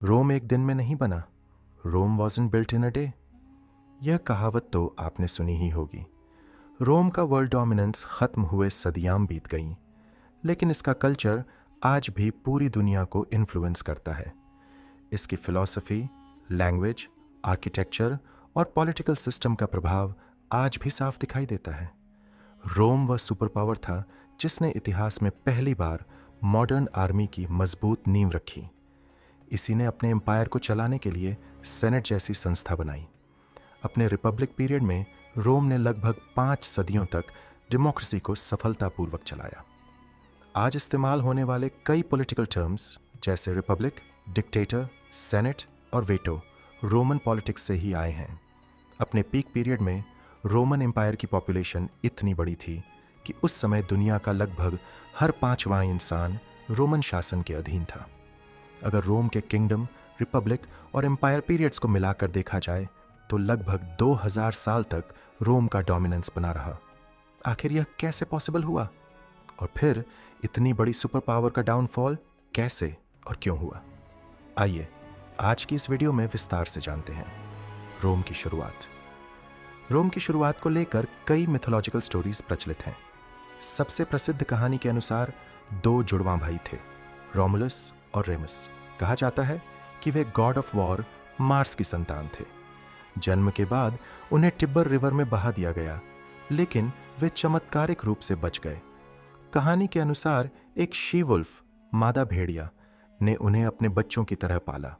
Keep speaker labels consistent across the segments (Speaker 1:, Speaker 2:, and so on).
Speaker 1: रोम एक दिन में नहीं बना। Rome wasn't built in a day. यह कहावत तो आपने सुनी ही होगी। रोम का वर्ल्ड डोमिनेंस खत्म हुए सदियां बीत गईं, लेकिन इसका कल्चर आज भी पूरी दुनिया को इन्फ्लुएंस करता है। इसकी फिलॉसफी, लैंग्वेज, आर्किटेक्चर और पॉलिटिकल सिस्टम का प्रभाव आज भी साफ दिखाई देता है। रोम वह सुपर पावर था जिसने इतिहास में पहली बार मॉडर्न आर्मी की मजबूत नींव रखी। इसी ने अपने एम्पायर को चलाने के लिए सेनेट जैसी संस्था बनाई। अपने रिपब्लिक पीरियड में रोम ने लगभग 5 सदियों तक डेमोक्रेसी को सफलतापूर्वक चलाया। आज इस्तेमाल होने वाले कई पॉलिटिकल टर्म्स जैसे रिपब्लिक, डिक्टेटर, सेनेट और वेटो रोमन पॉलिटिक्स से ही आए हैं। अपने पीक पीरियड में रोमन एम्पायर की पॉपुलेशन इतनी बड़ी थी कि उस समय दुनिया का लगभग हर 5वां इंसान रोमन शासन के अधीन था। अगर रोम के किंगडम, रिपब्लिक और एम्पायर पीरियड्स को मिलाकर देखा जाए तो लगभग 2000 साल तक रोम का डोमिनेंस बना रहा। आखिर यह कैसे पॉसिबल हुआ? और फिर इतनी बड़ी सुपर पावर का डाउनफॉल कैसे और क्यों हुआ? आइए आज की इस वीडियो में विस्तार से जानते हैं। रोम की शुरुआत। रोम की शुरुआत को लेकर कई मिथोलॉजिकल स्टोरीज प्रचलित हैं। सबसे प्रसिद्ध कहानी के अनुसार 2 जुड़वां भाई थे, रोमुलस और रेमस। कहा जाता है कि way God of war Mars की संतान थे। जन्म के बाद उन्हें टिबर रिवर में बहा दिया गया, लेकिन वे चमत्कारिक रूप से बच गए। कहानी के अनुसार एक शी वुल्फ, मादा भेड़िया, ने उन्हें अपने बच्चों की तरह पाला।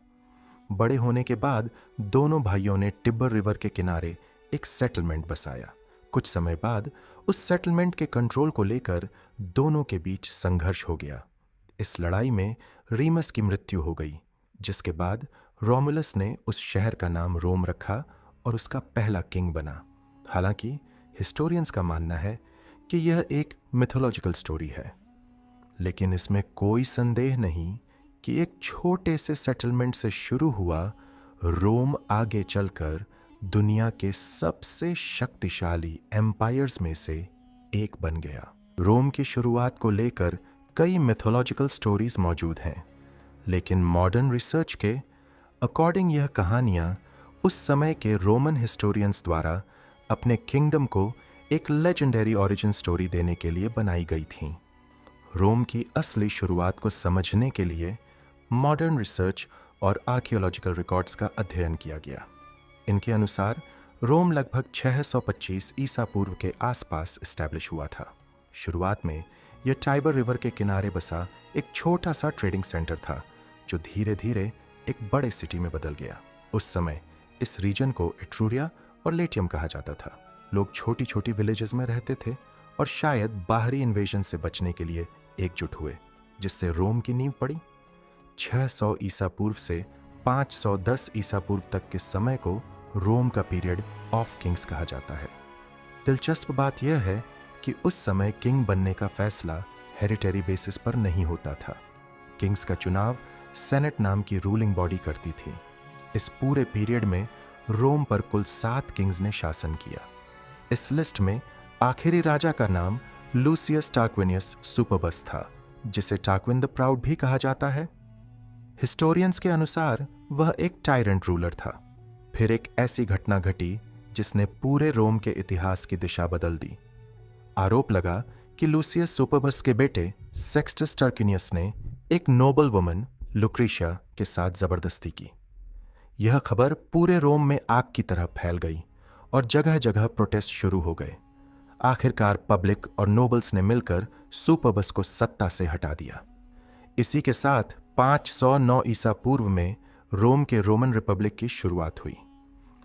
Speaker 1: बड़े होने के बाद दोनों भाइयों ने टिबर रिवर के किनारे एक सेटलमेंट बसाया। कुछ समय बाद उस सेटलमेंट के कंट्रोल को लेकर दोनों के बीच संघर्ष हो गया। इस लड़ाई में रीमस की मृत्यु हो गई, जिसके बाद रोमुलस ने उस शहर का नाम रोम रखा और उसका पहला किंग बना। हालांकि हिस्टोरियंस का मानना है कि यह एक मिथोलॉजिकल स्टोरी है, लेकिन इसमें कोई संदेह नहीं कि एक छोटे से सेटलमेंट से शुरू हुआ रोम आगे चलकर दुनिया के सबसे शक्तिशाली एम्पायर्स में से एक बन गया। रोम की शुरुआत को लेकर कई मिथोलॉजिकल स्टोरीज मौजूद हैं, लेकिन मॉडर्न रिसर्च के अकॉर्डिंग यह कहानियां उस समय के रोमन हिस्टोरियंस द्वारा अपने किंगडम को एक लेजेंडरी ओरिजिन स्टोरी देने के लिए बनाई गई थीं। रोम की असली शुरुआत को समझने के लिए मॉडर्न रिसर्च और आर्कियोलॉजिकल रिकॉर्ड्स का अध्ययन किया गया। इनके अनुसार रोम लगभग 625 ईसा पूर्व के आसपास एस्टैब्लिश हुआ था। शुरुआत में यह टाइबर रिवर के किनारे बसा एक छोटा सा ट्रेडिंग सेंटर था, जो धीरे धीरे एक बड़े सिटी में बदल गया। उस समय इस रीजन को इट्रूरिया और लेटियम कहा जाता था। लोग छोटी छोटी विलेजेस में रहते थे और शायद बाहरी इन्वेजन से बचने के लिए एकजुट हुए, जिससे रोम की नींव पड़ी। 600 ईसा पूर्व से 510 ईसा पूर्व तक के समय को रोम का पीरियड ऑफ किंग्स कहा जाता है। दिलचस्प बात यह है कि उस समय किंग बनने का फैसला हेरिटेरी बेसिस पर नहीं होता था। किंग्स का चुनाव सेनेट नाम की रूलिंग बॉडी करती थी। इस पूरे पीरियड में रोम पर कुल 7 किंग्स ने शासन किया। इस लिस्ट में आखिरी राजा का नाम लूसियस टार्क्विनियस सुपरबस था, जिसे टार्क्विन द प्राउड भी कहा जाता है। हिस्टोरियंस के अनुसार वह एक टायरेंट रूलर था। फिर एक ऐसी घटना घटी जिसने पूरे रोम के इतिहास की दिशा बदल दी। आरोप लगा कि लूसियस सुपरबस के बेटे सेक्सटस टर्किनियस ने एक नोबल वुमन लुक्रीशिया के साथ जबरदस्ती की। यह खबर पूरे रोम में आग की तरह फैल गई और जगह जगह प्रोटेस्ट शुरू हो गए। आखिरकार पब्लिक और नोबल्स ने मिलकर सुपरबस को सत्ता से हटा दिया। इसी के साथ 509 ईसा पूर्व में रोम के रोमन रिपब्लिक की शुरुआत हुई।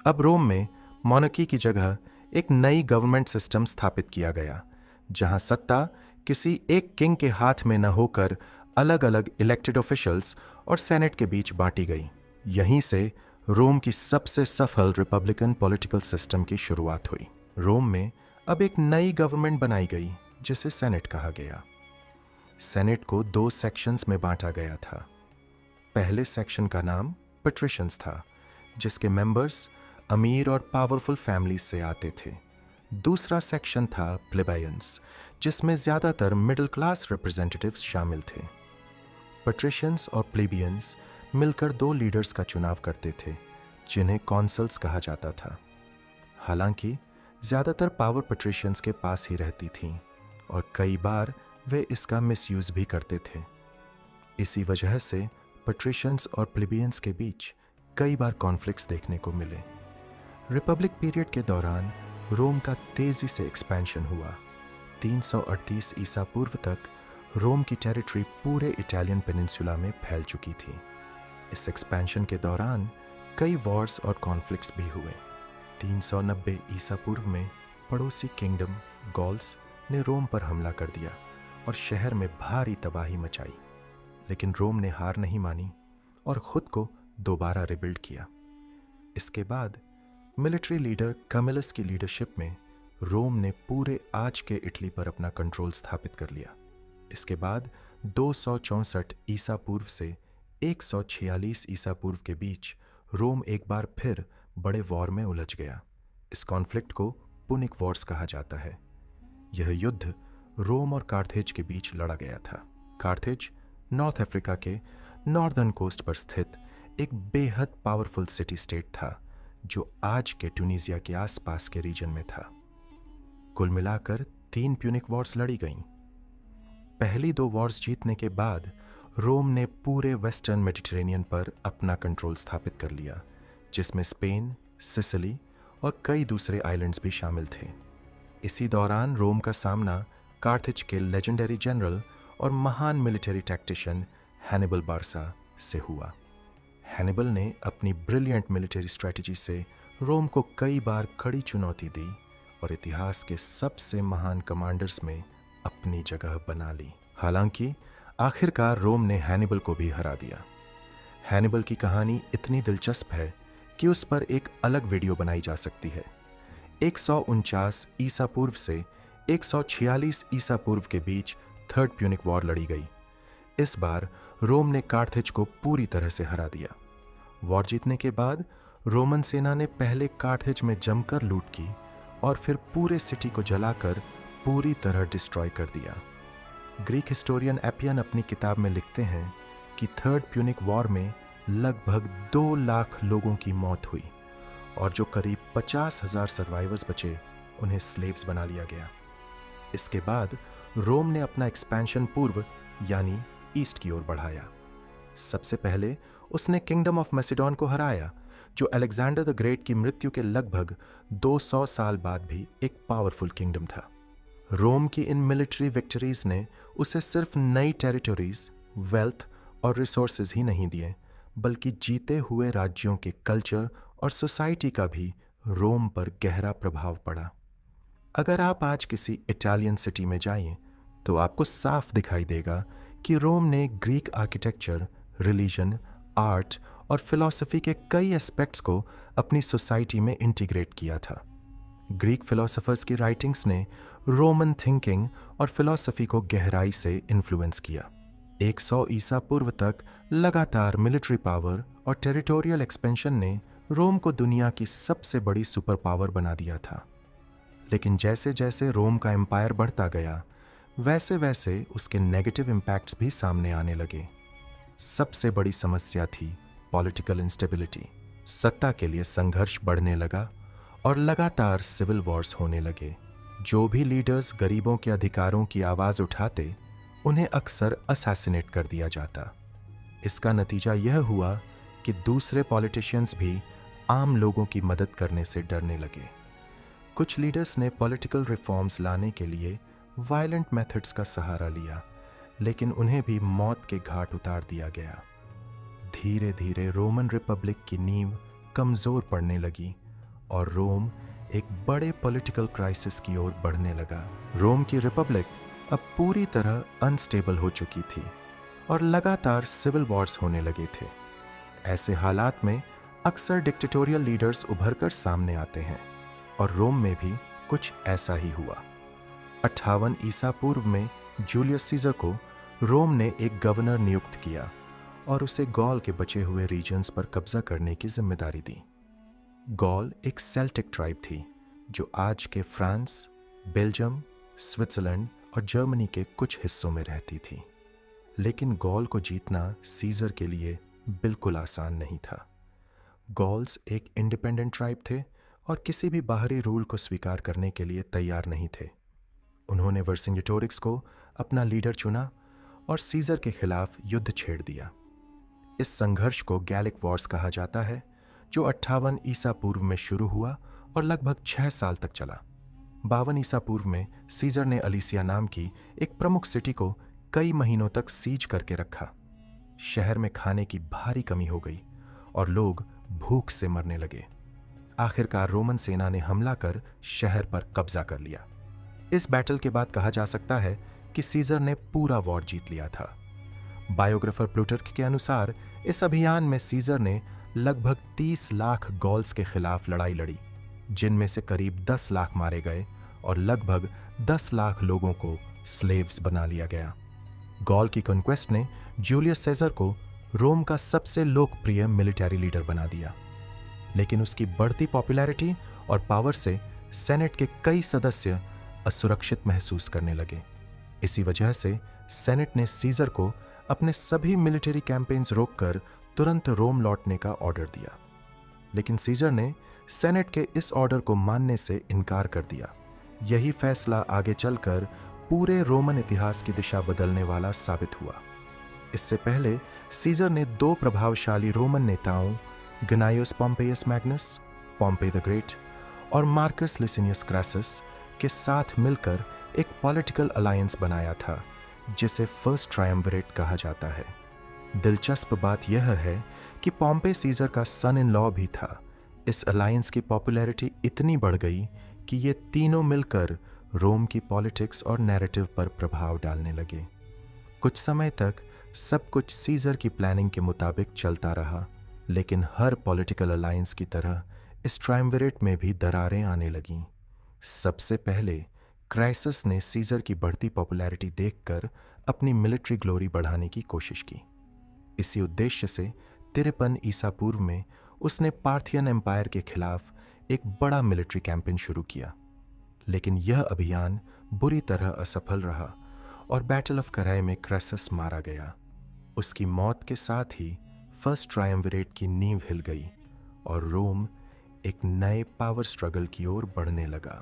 Speaker 1: अब रोम में मोनार्की की जगह एक नई गवर्नमेंट सिस्टम स्थापित किया गया, जहां सत्ता किसी एक किंग के हाथ में न होकर अलग अलग इलेक्टेड ऑफिशियल्स और सेनेट के बीच बांटी गई। यहीं से रोम की सबसे सफल रिपब्लिकन पॉलिटिकल सिस्टम की शुरुआत हुई। रोम में अब एक नई गवर्नमेंट बनाई गई, जिसे सेनेट कहा गया। सेनेट को 2 सेक्शंस में बांटा गया था। पहले सेक्शन का नाम पेट्रिशियंस था, जिसके मेंबर्स अमीर और पावरफुल फैमिलीज से आते थे। दूसरा सेक्शन था प्लेबायंस, जिसमें ज्यादातर मिडिल क्लास रिप्रेजेंटेटिव्स शामिल थे। पेट्रिशियंस और प्लेबियंस मिलकर 2 लीडर्स का चुनाव करते थे जिन्हें कॉन्सल्स कहा जाता था। हालांकि ज़्यादातर पावर पैट्रिशियंस के पास ही रहती थीं और कई बार वे इसका मिसयूज़ भी करते थे। इसी वजह से पैट्रिशियंस और प्लेबियंस के बीच कई बार कॉन्फ्लिक्ट्स देखने को मिले। रिपब्लिक पीरियड के दौरान रोम का तेज़ी से एक्सपेंशन हुआ। 338 ईसा पूर्व तक रोम की टेरिटरी पूरे इटालियन पेनिनसुला में फैल चुकी थी। इस एक्सपेंशन के दौरान कई वॉर्स और कॉन्फ्लिक्ट्स भी हुए। 390 ईसा पूर्व में पड़ोसी किंगडम गॉल्स ने रोम पर हमला कर दिया और शहर में भारी तबाही मचाई, लेकिन रोम ने हार नहीं मानी और ख़ुद को दोबारा रिबिल्ड किया। इसके बाद मिलिट्री लीडर कमिलस की लीडरशिप में रोम ने पूरे आज के इटली पर अपना कंट्रोल स्थापित कर लिया। इसके बाद 264 ईसा पूर्व से 146 ईसा पूर्व के बीच रोम एक बार फिर बड़े वॉर में उलझ गया। इस कॉन्फ्लिक्ट को पुनिक वॉर्स कहा जाता है। यह युद्ध रोम और कार्थेज के बीच लड़ा गया था। कार्थेज नॉर्थ अफ्रीका के नॉर्दर्न कोस्ट पर स्थित एक बेहद पावरफुल सिटी स्टेट था जो आज के ट्यूनीसिया के आसपास के रीजन में था। कुल मिलाकर 3 प्यूनिक वॉर्स लड़ी गईं। पहली 2 वॉर्स जीतने के बाद रोम ने पूरे वेस्टर्न मेडिटेरेनियन पर अपना कंट्रोल स्थापित कर लिया, जिसमें स्पेन, सिसिली और कई दूसरे आइलैंड्स भी शामिल थे। इसी दौरान रोम का सामना कार्थेज के लेजेंडरी जनरल और महान मिलिट्री टैक्टिशियन हैनिबल बारसा से हुआ। हैनिबल ने अपनी ब्रिलियंट मिलिट्री स्ट्रेटजी से रोम को कई बार कड़ी चुनौती दी और इतिहास के सबसे महान कमांडर्स में अपनी जगह बना ली। हालांकि आखिरकार रोम ने हैनिबल को भी हरा दिया। हैनिबल की कहानी इतनी दिलचस्प है कि उस पर एक अलग वीडियो बनाई जा सकती है। 149 ईसा पूर्व से 146 ईसा पूर्व के बीच थर्ड प्यूनिक वॉर लड़ी गई। इस बार रोम ने कार्थेज को पूरी तरह से हरा दिया। वॉर जीतने के बाद रोमन सेना ने पहले कार्थेज में जमकर लूट की और फिर पूरे सिटी को जलाकर पूरी तरह डिस्ट्रॉय कर दिया। ग्रीक हिस्टोरियन एपियन अपनी किताब में लिखते हैं कि थर्ड प्यूनिक वॉर में लगभग 2 लाख लोगों की मौत हुई और जो करीब 50,000 सर्वाइवर्स बचे उन्हें स्लेव्स बना लिया गया। इसके बाद रोम ने अपना एक्सपेंशन पूर्व यानी ईस्ट की ओर बढ़ाया। सबसे पहले उसने किंगडम ऑफ मैसिडोन को हराया, जो अलेक्जेंडर द ग्रेट की मृत्यु के लगभग 200 साल बाद भी एक पावरफुल किंगडम था। रोम की इन मिलिट्री विक्ट्रीज ने उसे सिर्फ नई टेरिटरीज, वेल्थ और रिसोर्सेज ही नहीं दिए, बल्कि जीते हुए राज्यों के कल्चर और सोसाइटी का भी रोम पर गहरा प्रभाव पड़ा। अगर आप आज किसी इटालियन सिटी में जाएं, तो आपको साफ दिखाई देगा कि रोम ने ग्रीक आर्किटेक्चर, रिलीजन, आर्ट और फिलॉसफी के कई एस्पेक्ट्स को अपनी सोसाइटी में इंटीग्रेट किया था। ग्रीक फिलोसोफर्स की राइटिंग्स ने रोमन थिंकिंग और फिलॉसफी को गहराई से इन्फ्लुएंस किया। 100 ईसा पूर्व तक लगातार मिलिट्री पावर और टेरिटोरियल एक्सपेंशन ने रोम को दुनिया की सबसे बड़ी सुपर पावर बना दिया था। लेकिन जैसे जैसे रोम का एम्पायर बढ़ता गया, वैसे वैसे उसके नेगेटिव इम्पैक्ट्स भी सामने आने लगे। सबसे बड़ी समस्या थी पॉलिटिकल इंस्टेबिलिटी। सत्ता के लिए संघर्ष बढ़ने लगा और लगातार सिविल वॉर्स होने लगे। जो भी लीडर्स गरीबों के अधिकारों की आवाज़ उठाते, उन्हें अक्सर असैसिनेट कर दिया जाता। इसका नतीजा यह हुआ कि दूसरे पॉलिटिशियंस भी आम लोगों की मदद करने से डरने लगे। कुछ लीडर्स ने पॉलिटिकल रिफॉर्म्स लाने के लिए वायलेंट मेथड्स का सहारा लिया, लेकिन उन्हें भी मौत के घाट उतार दिया गया। धीरे धीरे रोमन रिपब्लिक की नींव कमज़ोर पड़ने लगी और रोम एक बड़े पॉलिटिकल क्राइसिस की ओर बढ़ने लगा। रोम की रिपब्लिक अब पूरी तरह अनस्टेबल हो चुकी थी और लगातार सिविल वॉर्स होने लगे थे। ऐसे हालात में अक्सर डिक्टेटोरियल लीडर्स उभरकर सामने आते हैं और रोम में भी कुछ ऐसा ही हुआ। 58 ईसा पूर्व में जूलियस सीजर को रोम ने एक गवर्नर नियुक्त किया और उसे गॉल के बचे हुए रीजन्स पर कब्जा करने की जिम्मेदारी दी। गॉल एक सेल्टिक ट्राइब थी जो आज के फ्रांस, बेल्जियम, स्विट्जरलैंड और जर्मनी के कुछ हिस्सों में रहती थी। लेकिन गॉल को जीतना सीजर के लिए बिल्कुल आसान नहीं था। गॉल्स एक इंडिपेंडेंट ट्राइब थे और किसी भी बाहरी रूल को स्वीकार करने के लिए तैयार नहीं थे। उन्होंने वर्सिंगेटोरिक्स को अपना लीडर चुना और सीजर के खिलाफ युद्ध छेड़ दिया। इस संघर्ष को गैलिक वॉर्स कहा जाता है, जो 58 ईसा पूर्व में शुरू हुआ और लगभग 6 साल तक चला। 52 ईसा पूर्व में सीजर ने अलीसिया नाम की एक प्रमुख सिटी को कई महीनों तक सीज करके रखा। शहर में खाने की भारी कमी हो गई और लोग भूख से मरने लगे। आखिरकार रोमन सेना ने हमला कर शहर पर कब्जा कर लिया। इस बैटल के बाद कहा जा सकता है कि सीजर ने पूरा वॉर जीत लिया था। बायोग्राफर प्लूटर्क के अनुसार इस अभियान में सीजर ने लगभग 30 लाख गॉल्स के खिलाफ लड़ाई लड़ी, जिनमें से करीब 10 लाख मारे गए और लगभग 10 लाख लोगों को स्लेव्स बना लिया गया। गॉल की कॉन्क्वेस्ट ने जूलियस सीजर को रोम का सबसे लोकप्रिय मिलिट्री लीडर बना दिया, लेकिन उसकी बढ़ती पॉपुलैरिटी और पावर से सेनेट के कई सदस्य असुरक्षित महसूस करने लगे। इसी वजह से सेनेट ने सीजर को अपने सभी मिलिट्री कैंपेन्स रोककर तुरंत रोम लौटने का ऑर्डर दिया, लेकिन सीजर ने सेनेट के इस ऑर्डर को मानने से इनकार कर दिया। यही फैसला आगे चलकर पूरे रोमन इतिहास की दिशा बदलने वाला साबित हुआ। इससे पहले सीजर ने 2 प्रभावशाली रोमन नेताओं गनायोस पोम्पेयस मैग्नस, पोम्पे द ग्रेट, और मार्कस लिसिनियस क्रासस के साथ मिलकर एक पॉलिटिकल अलायंस बनाया था, जिसे फर्स्ट ट्रायम्विरेट कहा जाता है। दिलचस्प बात यह है कि पोम्पे सीजर का सन इन लॉ भी था। इस अलायंस की पॉपुलैरिटी इतनी बढ़ गई कि ये तीनों मिलकर रोम की पॉलिटिक्स और नैरेटिव पर प्रभाव डालने लगे। कुछ समय तक सब कुछ सीजर की प्लानिंग के मुताबिक चलता रहा, लेकिन हर पॉलिटिकल अलायंस की तरह इस ट्रायम्विरेट में भी दरारें आने लगीं। सबसे पहले क्राइसस ने सीजर की बढ़ती पॉपुलैरिटी देखकर अपनी मिलिट्री ग्लोरी बढ़ाने की कोशिश की। इसी उद्देश्य से 53 ईसा पूर्व में उसने पार्थियन एम्पायर के खिलाफ एक बड़ा मिलिट्री कैंपेन शुरू किया, लेकिन यह अभियान बुरी तरह असफल रहा और बैटल ऑफ कराई में क्राइसस मारा गया। उसकी मौत के साथ ही फर्स्ट ट्रायम्विरेट की नींव हिल गई और रोम एक नए पावर स्ट्रगल की ओर बढ़ने लगा।